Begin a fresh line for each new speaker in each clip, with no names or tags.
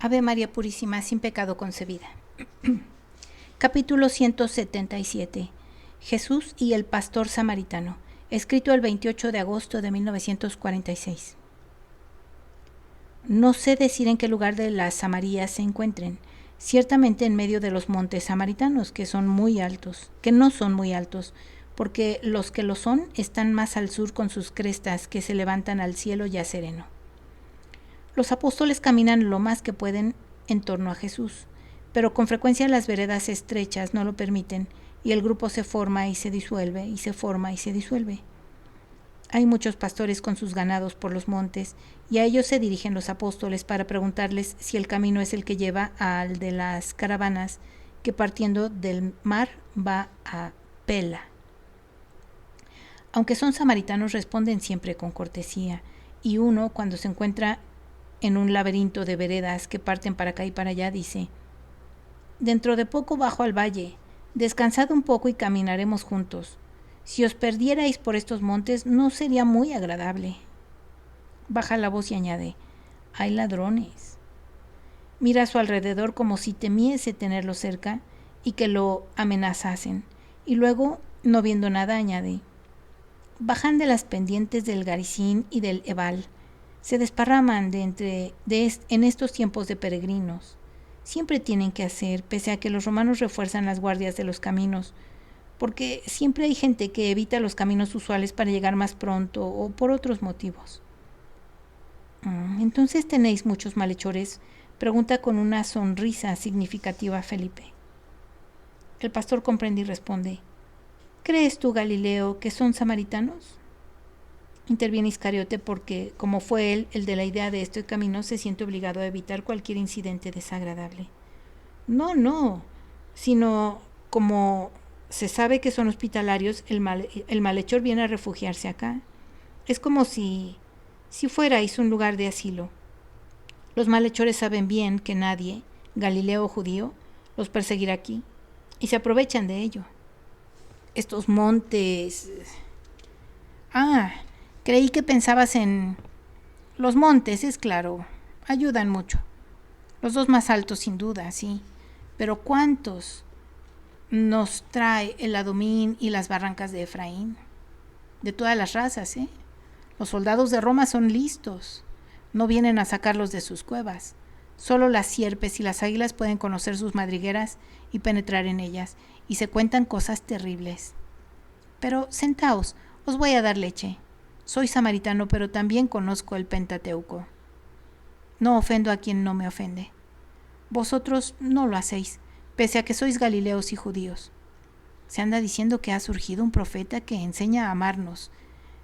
Ave María Purísima, sin pecado concebida. Capítulo 177. Jesús y el pastor samaritano. Escrito el 28 de agosto de 1946. No sé decir en qué lugar de las Samarías se encuentren. Ciertamente en medio de los montes samaritanos, que no son muy altos, porque los que lo son están más al sur con sus crestas que se levantan al cielo ya sereno. Los apóstoles caminan lo más que pueden en torno a Jesús, pero con frecuencia las veredas estrechas no lo permiten y el grupo se forma y se disuelve, y se forma y se disuelve. Hay muchos pastores con sus ganados por los montes, y a ellos se dirigen los apóstoles para preguntarles si el camino es el que lleva al de las caravanas, que partiendo del mar va a Pela. Aunque son samaritanos, responden siempre con cortesía, y uno, cuando se encuentra en un laberinto de veredas que parten para acá y para allá, dice: dentro de poco bajo al valle, descansad un poco y caminaremos juntos. Si os perdierais por estos montes, no sería muy agradable. Baja la voz y añade: hay ladrones. Mira a su alrededor como si temiese tenerlo cerca y que lo amenazasen, y luego, no viendo nada, añade: bajan de las pendientes del Garicín y del Ebal. Se desparraman en estos tiempos de peregrinos. Siempre tienen que hacer, pese a que los romanos refuerzan las guardias de los caminos, porque siempre hay gente que evita los caminos usuales para llegar más pronto o por otros motivos. ¿Entonces tenéis muchos malhechores?, pregunta con una sonrisa significativa Felipe. El pastor comprende y responde: ¿crees tú, Galileo, que son samaritanos? Interviene Iscariote porque, como fue él el de la idea de este camino, se siente obligado a evitar cualquier incidente desagradable. No, sino como se sabe que son hospitalarios, el malhechor viene a refugiarse acá. Es como si fuerais un lugar de asilo. Los malhechores saben bien que nadie, Galileo o judío, los perseguirá aquí, y se aprovechan de ello. Estos montes... creí que pensabas en... Los montes, es claro, ayudan mucho. Los dos más altos, sin duda, sí. Pero ¿cuántos nos trae el Adomín y las barrancas de Efraín? De todas las razas, ¿eh? Los soldados de Roma son listos. No vienen a sacarlos de sus cuevas. Solo las sierpes y las águilas pueden conocer sus madrigueras y penetrar en ellas, y se cuentan cosas terribles. Pero sentaos, os voy a dar leche. Soy samaritano, pero también conozco el Pentateuco. No ofendo a quien no me ofende. Vosotros no lo hacéis, pese a que sois galileos y judíos. Se anda diciendo que ha surgido un profeta que enseña a amarnos.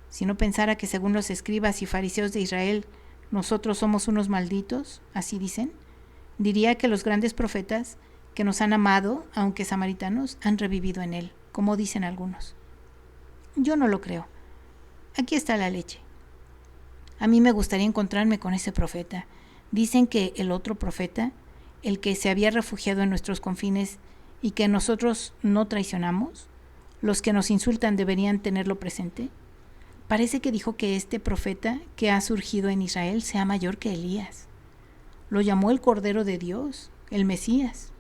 Si no pensara que según los escribas y fariseos de Israel, nosotros somos unos malditos, así dicen, diría que los grandes profetas que nos han amado, aunque samaritanos, han revivido en él, como dicen algunos. Yo no lo creo. Aquí está la leche. A mí me gustaría encontrarme con ese profeta. Dicen que el otro profeta, el que se había refugiado en nuestros confines y que nosotros no traicionamos, los que nos insultan deberían tenerlo presente. Parece que dijo que este profeta que ha surgido en Israel sea mayor que Elías. Lo llamó el Cordero de Dios, el Mesías.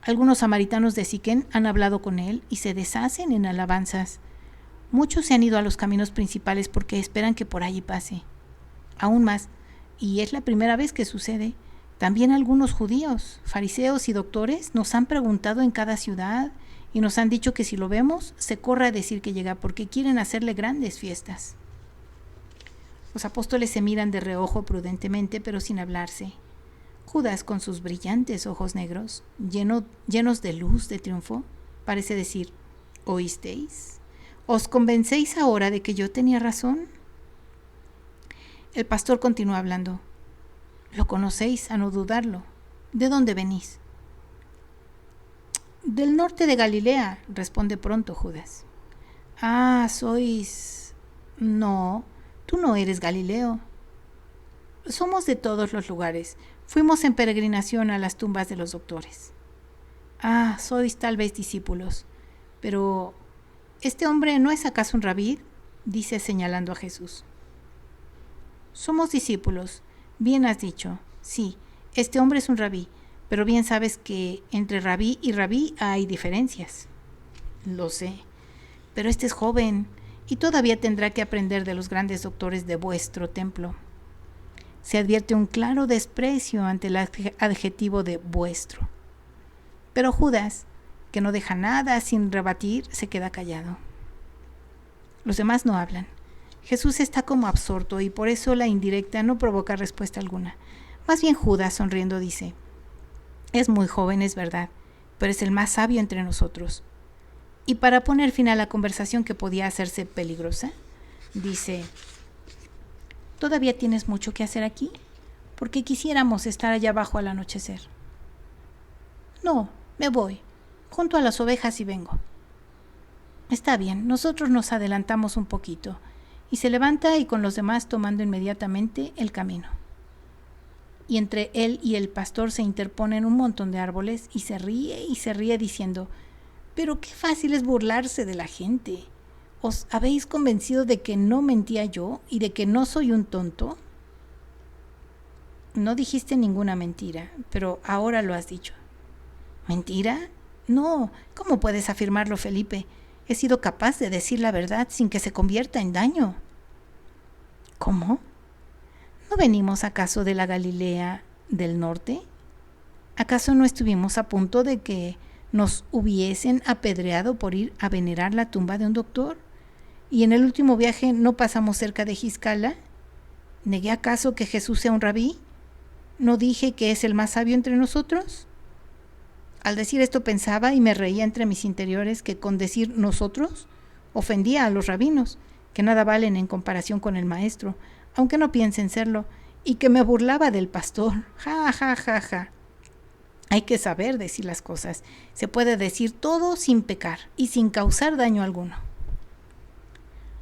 Algunos samaritanos de Siquén han hablado con él y se deshacen en alabanzas. Muchos se han ido a los caminos principales porque esperan que por allí pase. Aún más, y es la primera vez que sucede, también algunos judíos, fariseos y doctores nos han preguntado en cada ciudad y nos han dicho que si lo vemos, se corra a decir que llega porque quieren hacerle grandes fiestas. Los apóstoles se miran de reojo prudentemente, pero sin hablarse. Judas, con sus brillantes ojos negros, llenos de luz de triunfo, parece decir: ¿oísteis? ¿Os convencéis ahora de que yo tenía razón? El pastor continúa hablando. Lo conocéis, a no dudarlo. ¿De dónde venís? Del norte de Galilea, responde pronto Judas. Sois... No, tú no eres Galileo. Somos de todos los lugares. Fuimos en peregrinación a las tumbas de los doctores. Sois tal vez discípulos. Pero... ¿este hombre no es acaso un rabí?, dice señalando a Jesús. Somos discípulos, bien has dicho, sí, Este hombre es un rabí, pero bien sabes que entre rabí y rabí hay diferencias. Lo sé, pero este es joven y todavía tendrá que aprender de los grandes doctores de vuestro templo. Se advierte un claro desprecio ante el adjetivo de vuestro. Pero Judas, que no deja nada sin rebatir, se queda callado. Los demás no hablan. Jesús está como absorto y por eso la indirecta no provoca respuesta alguna. Más bien Judas, sonriendo, dice: es muy joven, es verdad, pero es el más sabio entre nosotros. Y para poner fin a la conversación que podía hacerse peligrosa, dice: ¿todavía tienes mucho que hacer aquí? Porque quisiéramos estar allá abajo al anochecer. No, me voy, junto a las ovejas y vengo. Está bien, nosotros nos adelantamos un poquito. Y se levanta y con los demás tomando inmediatamente el camino. Y entre él y el pastor se interponen un montón de árboles y se ríe diciendo: pero qué fácil es burlarse de la gente. ¿Os habéis convencido de que no mentía yo y de que no soy un tonto? No dijiste ninguna mentira, pero ahora lo has dicho. ¿Mentira? No, ¿cómo puedes afirmarlo, Felipe? He sido capaz de decir la verdad sin que se convierta en daño. ¿Cómo? ¿No venimos acaso de la Galilea del norte? ¿Acaso no estuvimos a punto de que nos hubiesen apedreado por ir a venerar la tumba de un doctor? ¿Y en el último viaje no pasamos cerca de Giscala? ¿Negué acaso que Jesús sea un rabí? ¿No dije que es el más sabio entre nosotros? Al decir esto pensaba y me reía entre mis interiores que con decir nosotros ofendía a los rabinos, que nada valen en comparación con el maestro, aunque no piensen serlo, y que me burlaba del pastor. Ja, ja, ja, ja. Hay que saber decir las cosas. Se puede decir todo sin pecar y sin causar daño alguno.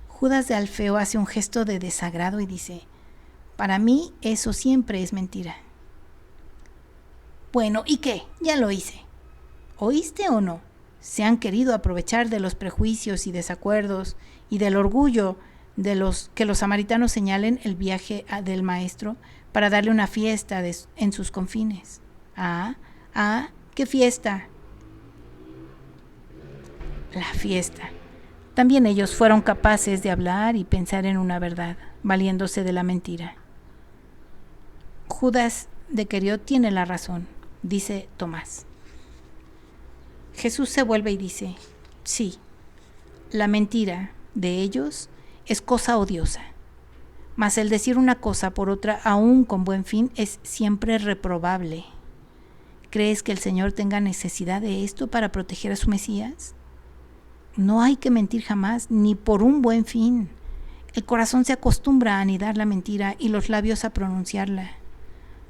Judas de Alfeo hace un gesto de desagrado y dice: para mí eso siempre es mentira. Bueno, ¿y qué? Ya lo hice. ¿Oíste o no? Se han querido aprovechar de los prejuicios y desacuerdos y del orgullo de los que los samaritanos señalen el viaje del maestro para darle una fiesta en sus confines. ¿Qué fiesta? La fiesta. También ellos fueron capaces de hablar y pensar en una verdad, valiéndose de la mentira. Judas de Queriot tiene la razón, dice Tomás. Jesús se vuelve y dice: sí, la mentira de ellos es cosa odiosa, mas el decir una cosa por otra, aún con buen fin, es siempre reprobable. ¿Crees que el Señor tenga necesidad de esto para proteger a su Mesías? No hay que mentir jamás, ni por un buen fin. El corazón se acostumbra a anidar la mentira y los labios a pronunciarla.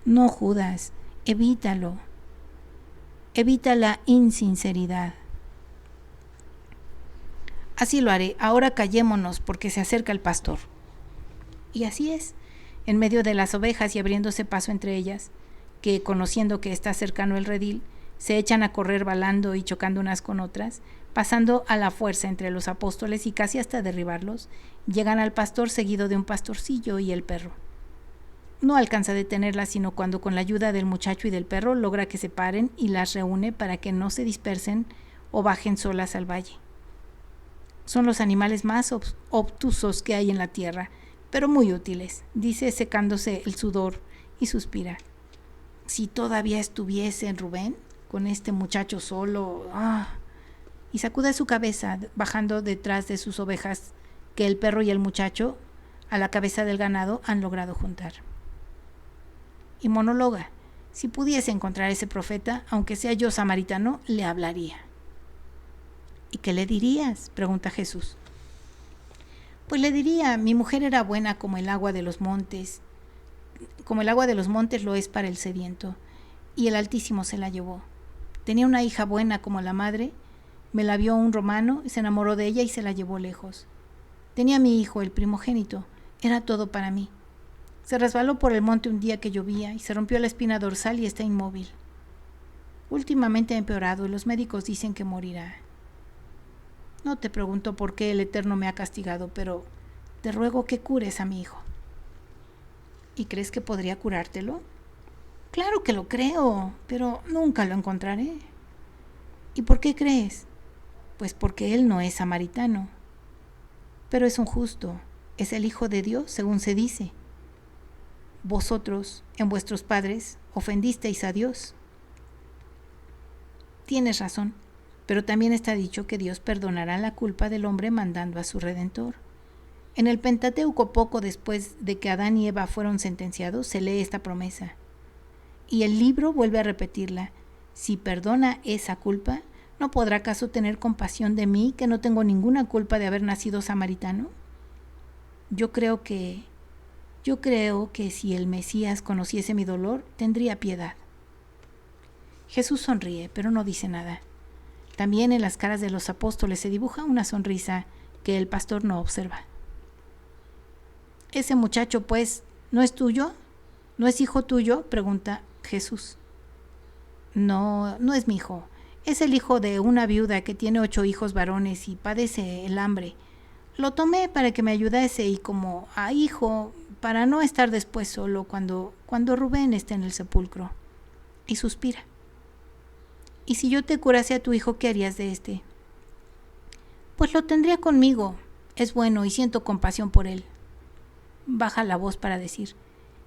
No, Judas, evítalo. Evita la insinceridad. Así lo haré. Ahora callémonos porque se acerca el pastor. Y así es, en medio de las ovejas y abriéndose paso entre ellas, que, conociendo que está cercano el redil, se echan a correr balando y chocando unas con otras, pasando a la fuerza entre los apóstoles y casi hasta derribarlos, llegan al pastor seguido de un pastorcillo y el perro. No alcanza a detenerlas, sino cuando con la ayuda del muchacho y del perro logra que se paren y las reúne para que no se dispersen o bajen solas al valle. Son los animales más obtusos que hay en la tierra, pero muy útiles, dice secándose el sudor y suspira. Si todavía estuviese Rubén con este muchacho solo, y sacude su cabeza bajando detrás de sus ovejas que el perro y el muchacho a la cabeza del ganado han logrado juntar. Y monologa: si pudiese encontrar ese profeta, aunque sea yo samaritano, le hablaría. ¿Y qué le dirías?, pregunta Jesús. Pues le diría: mi mujer era buena como el agua de los montes lo es para el sediento, y el Altísimo se la llevó. Tenía una hija buena como la madre, me la vio un romano, se enamoró de ella y se la llevó lejos. Tenía a mi hijo, el primogénito, era todo para mí. Se resbaló por el monte un día que llovía y se rompió la espina dorsal y está inmóvil. Últimamente ha empeorado y los médicos dicen que morirá. No te pregunto por qué el Eterno me ha castigado, pero te ruego que cures a mi hijo. ¿Y crees que podría curártelo? Claro que lo creo, pero nunca lo encontraré. ¿Y por qué crees? Pues porque él no es samaritano. Pero es un justo, es el Hijo de Dios, según se dice. Vosotros, en vuestros padres, ofendisteis a Dios. Tienes razón, pero también está dicho que Dios perdonará la culpa del hombre mandando a su Redentor. En el Pentateuco, poco después de que Adán y Eva fueron sentenciados, se lee esta promesa. Y el libro vuelve a repetirla. Si perdona esa culpa, ¿no podrá acaso tener compasión de mí, que no tengo ninguna culpa de haber nacido samaritano? Yo creo que si el Mesías conociese mi dolor, tendría piedad. Jesús sonríe, pero no dice nada. También en las caras de los apóstoles se dibuja una sonrisa que el pastor no observa. ¿Ese muchacho, pues, no es tuyo? ¿No es hijo tuyo?, pregunta Jesús. No, no es mi hijo. Es el hijo de una viuda que tiene 8 hijos varones y padece el hambre. Lo tomé para que me ayudase y como a hijo, para no estar después solo cuando Rubén esté en el sepulcro. Y suspira. ¿Y si yo te curase a tu hijo, qué harías de este? Pues lo tendría conmigo. Es bueno y siento compasión por él. Baja la voz para decir,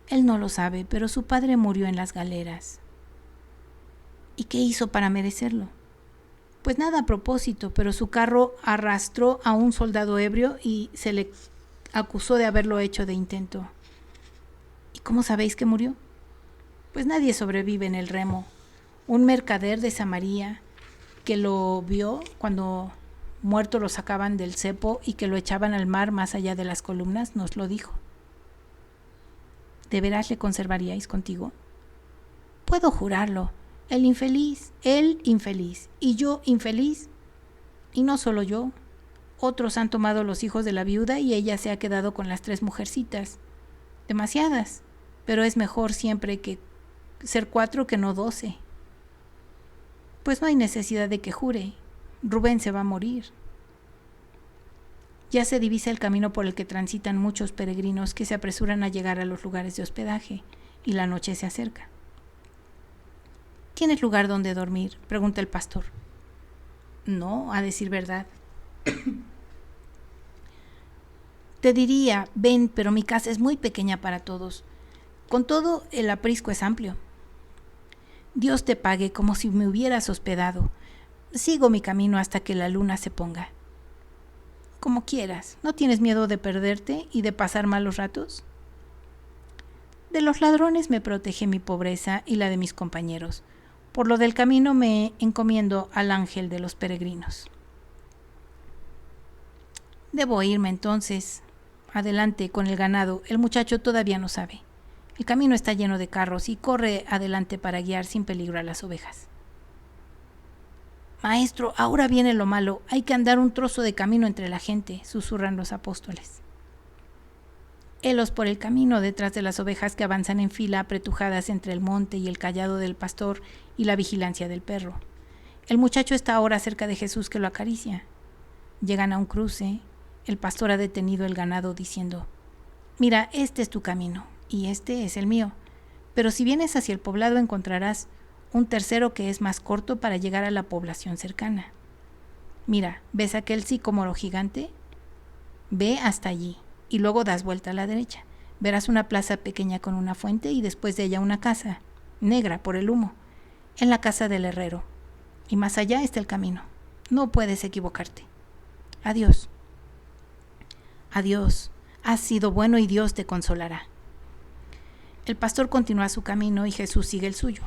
él no lo sabe, pero su padre murió en las galeras. ¿Y qué hizo para merecerlo? Pues nada a propósito, pero su carro arrastró a un soldado ebrio y se le acusó de haberlo hecho de intento. ¿Y cómo sabéis que murió? Pues nadie sobrevive en el remo. Un mercader de Samaria que lo vio cuando muerto lo sacaban del cepo y que lo echaban al mar más allá de las columnas, nos lo dijo. ¿De veras le conservaríais contigo? Puedo jurarlo. Él infeliz, y yo infeliz. Y no solo yo. Otros han tomado los hijos de la viuda y ella se ha quedado con las 3 mujercitas. Demasiadas, pero es mejor siempre que ser 4 que no 12. Pues no hay necesidad de que jure. Rubén se va a morir. Ya se divisa el camino por el que transitan muchos peregrinos que se apresuran a llegar a los lugares de hospedaje, y la noche se acerca. ¿Tienes lugar donde dormir?, pregunta el pastor. No, a decir verdad. Te diría, ven, pero mi casa es muy pequeña para todos. Con todo, el aprisco es amplio. Dios te pague como si me hubieras hospedado. Sigo mi camino hasta que la luna se ponga. Como quieras. ¿No tienes miedo de perderte y de pasar malos ratos? De los ladrones me protege mi pobreza y la de mis compañeros. Por lo del camino me encomiendo al ángel de los peregrinos. Debo irme entonces. Adelante con el ganado. El muchacho todavía no sabe. El camino está lleno de carros y corre adelante para guiar sin peligro a las ovejas. Maestro, ahora viene lo malo. Hay que andar un trozo de camino entre la gente, susurran los apóstoles. Helos por el camino detrás de las ovejas que avanzan en fila apretujadas entre el monte y el cayado del pastor y la vigilancia del perro. El muchacho está ahora cerca de Jesús, que lo acaricia. Llegan a un cruce. El pastor ha detenido el ganado diciendo, mira, este es tu camino y este es el mío, pero si vienes hacia el poblado encontrarás un tercero que es más corto para llegar a la población cercana. Mira, ¿ves aquel sicómoro gigante? Ve hasta allí y luego das vuelta a la derecha. Verás una plaza pequeña con una fuente y después de ella una casa, negra por el humo, en la casa del herrero. Y más allá está el camino. No puedes equivocarte. Adiós. Adiós. Has sido bueno y Dios te consolará. El pastor continúa su camino y Jesús sigue el suyo.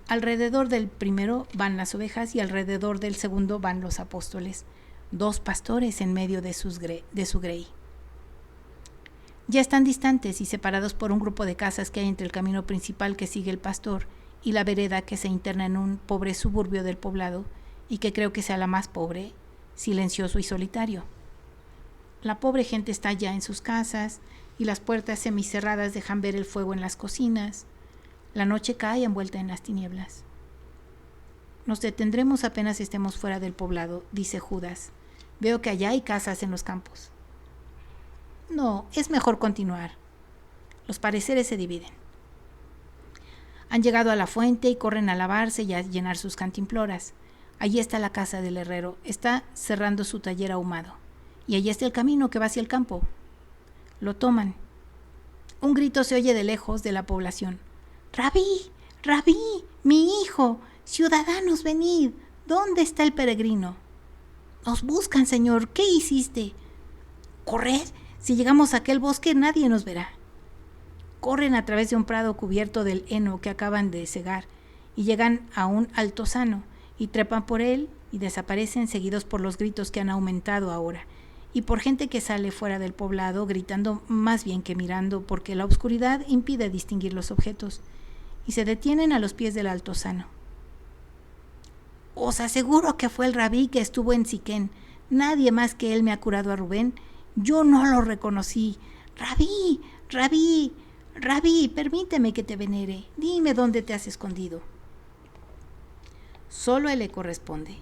Alrededor del primero van las ovejas y alrededor del segundo van los apóstoles, 2 pastores en medio de su grey. Ya están distantes y separados por un grupo de casas que hay entre el camino principal que sigue el pastor y la vereda que se interna en un pobre suburbio del poblado y que creo que sea la más pobre, silencioso y solitario. La pobre gente está ya en sus casas y las puertas semicerradas dejan ver el fuego en las cocinas. La noche cae envuelta en las tinieblas. Nos detendremos apenas estemos fuera del poblado, dice Judas. Veo que allá hay casas en los campos. No, es mejor continuar. Los pareceres se dividen. Han llegado a la fuente y corren a lavarse y a llenar sus cantimploras. Allí está la casa del herrero, está cerrando su taller ahumado. Y allí está el camino que va hacia el campo. Lo toman. Un grito se oye de lejos de la población. ¡Rabí! ¡Rabí! ¡Mi hijo! ¡Ciudadanos, venid! ¿Dónde está el peregrino? Nos buscan, señor. ¿Qué hiciste? ¡Corred! Si llegamos a aquel bosque nadie nos verá. Corren a través de un prado cubierto del heno que acaban de cegar y llegan a un altozano y trepan por él y desaparecen seguidos por los gritos que han aumentado ahora y por gente que sale fuera del poblado gritando más bien que mirando porque la oscuridad impide distinguir los objetos y se detienen a los pies del altozano. Os aseguro que fue el rabí que estuvo en Siquén. Nadie más que él me ha curado a Rubén. Yo no lo reconocí. Rabí, rabí, rabí, permíteme que te venere. Dime dónde te has escondido. Solo él le corresponde.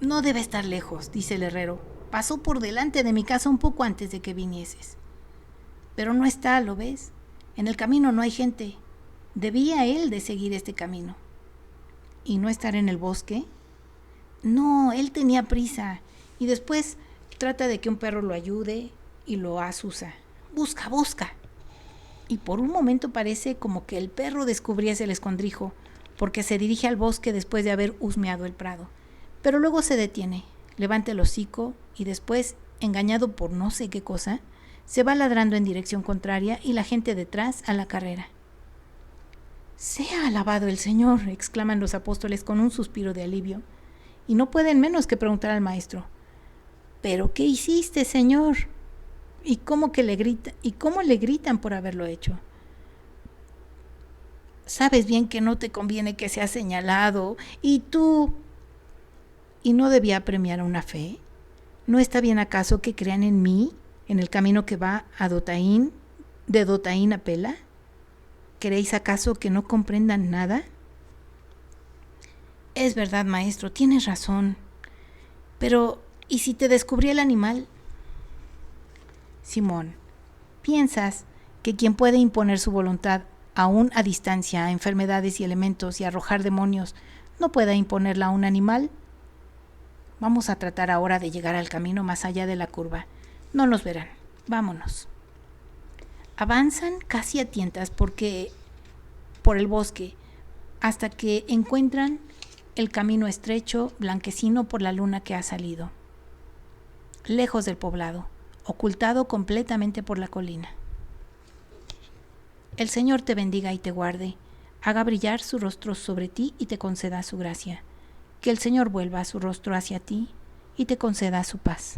No debe estar lejos, dice el herrero. Pasó por delante de mi casa un poco antes de que vinieses. Pero no está, ¿lo ves? En el camino no hay gente. Debía él de seguir este camino. ¿Y no estar en el bosque? No, él tenía prisa. Y después trata de que un perro lo ayude y lo azuza. Busca, busca. Y por un momento parece como que el perro descubriese el escondrijo, porque se dirige al bosque después de haber husmeado el prado. Pero luego se detiene, levanta el hocico y después, engañado por no sé qué cosa, se va ladrando en dirección contraria y la gente detrás a la carrera. «Sea alabado el Señor», exclaman los apóstoles con un suspiro de alivio, y no pueden menos que preguntar al maestro: «¿Pero qué hiciste, Señor?» ¿Y cómo le gritan por haberlo hecho? Sabes bien que no te conviene que seas señalado, y tú... ¿Y no debía premiar una fe? ¿No está bien acaso que crean en mí, en el camino que va a Dotaín, de Dotaín a Pela? ¿Queréis acaso que no comprendan nada? Es verdad, maestro, tienes razón. Pero, ¿y si te descubrí el animal? Simón, ¿piensas que quien puede imponer su voluntad aún a distancia a enfermedades y elementos y arrojar demonios no pueda imponerla a un animal? Vamos a tratar ahora de llegar al camino más allá de la curva. No nos verán. Vámonos. Avanzan casi a tientas por el bosque hasta que encuentran el camino estrecho, blanquecino por la luna que ha salido, lejos del poblado, ocultado completamente por la colina. El Señor te bendiga y te guarde, haga brillar su rostro sobre ti y te conceda su gracia. Que el Señor vuelva su rostro hacia ti y te conceda su paz.